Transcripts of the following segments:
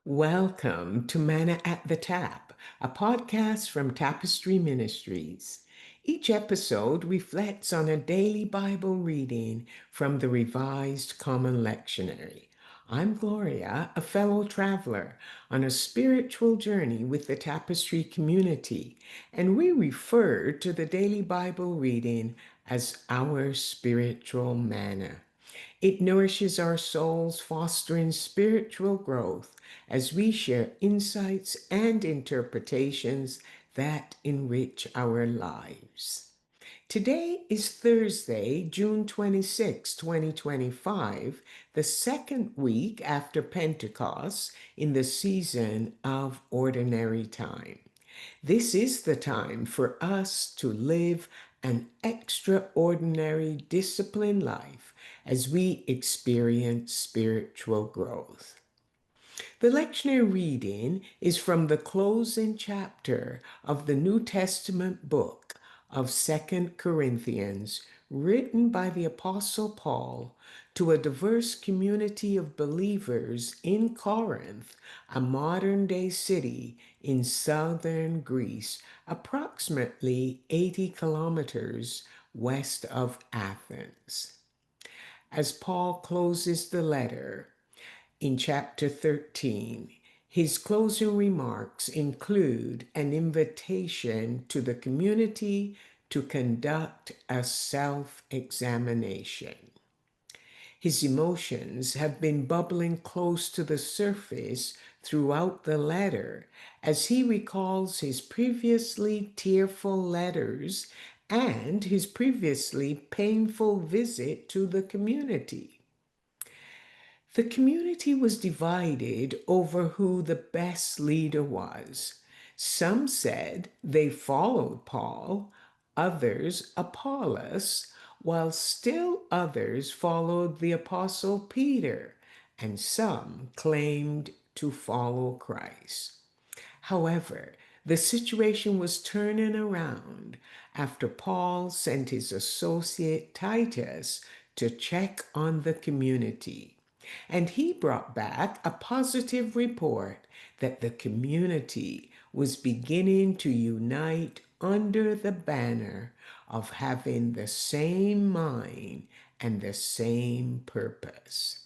Welcome to Manna at the Tap, a podcast from Tapestry Ministries. Each episode reflects on a daily Bible reading from the Revised Common Lectionary. I'm Gloria, a fellow traveler on a spiritual journey with the Tapestry community, and we refer to the daily Bible reading as our spiritual manna. It nourishes our souls, fostering spiritual growth as we share insights and interpretations that enrich our lives. Today is Thursday, June 26, 2025, the second week after Pentecost in the season of ordinary time. This is the time for us to live an extraordinary disciplined life as we experience spiritual growth. The lectionary reading is from the closing chapter of the New Testament book of 2 Corinthians, written by the Apostle Paul to a diverse community of believers in Corinth, a modern-day city in southern Greece, approximately 80 kilometers west of Athens. As Paul closes the letter, in chapter 13, his closing remarks include an invitation to the community to conduct a self-examination. His emotions have been bubbling close to the surface throughout the letter as he recalls his previously tearful letters and his previously painful visit to the community. The community was divided over who the best leader was. Some said they followed Paul, others Apollos, while still others followed the Apostle Peter, and some claimed to follow Christ. However, the situation was turning around after Paul sent his associate Titus to check on the community. And he brought back a positive report that the community was beginning to unite under the banner of having the same mind and the same purpose.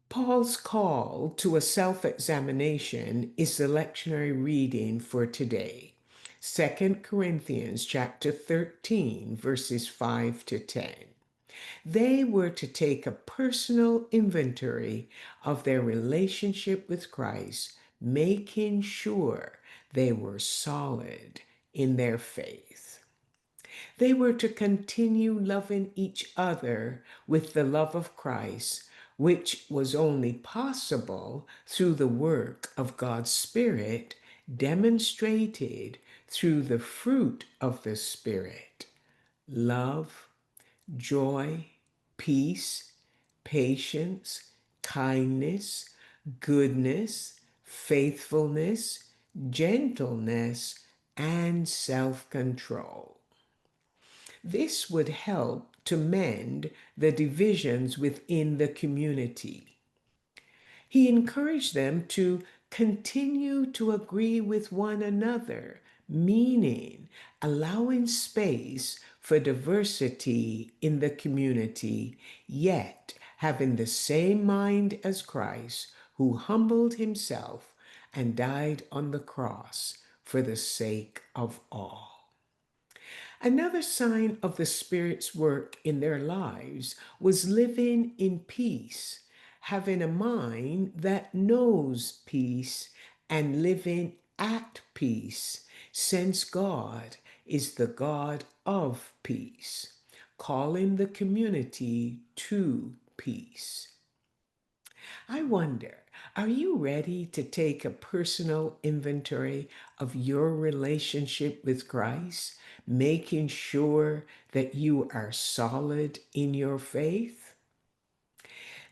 Paul's call to a self-examination is the lectionary reading for today. 2 Corinthians chapter 13, verses 5 to 10. They were to take a personal inventory of their relationship with Christ, making sure they were solid in their faith. They were to continue loving each other with the love of Christ, which was only possible through the work of God's Spirit, demonstrated through the fruit of the Spirit: love, joy, peace, patience, kindness, goodness, faithfulness, gentleness, and self-control. This would help to mend the divisions within the community. He encouraged them to continue to agree with one another, meaning allowing space for diversity in the community, yet having the same mind as Christ, who humbled himself and died on the cross for the sake of all. Another sign of the Spirit's work in their lives was living in peace, having a mind that knows peace and living at peace, since God is the God of peace, calling the community to peace. I wonder, are you ready to take a personal inventory of your relationship with Christ, making sure that you are solid in your faith?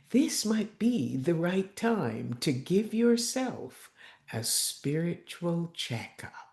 This might be the right time to give yourself a spiritual checkup.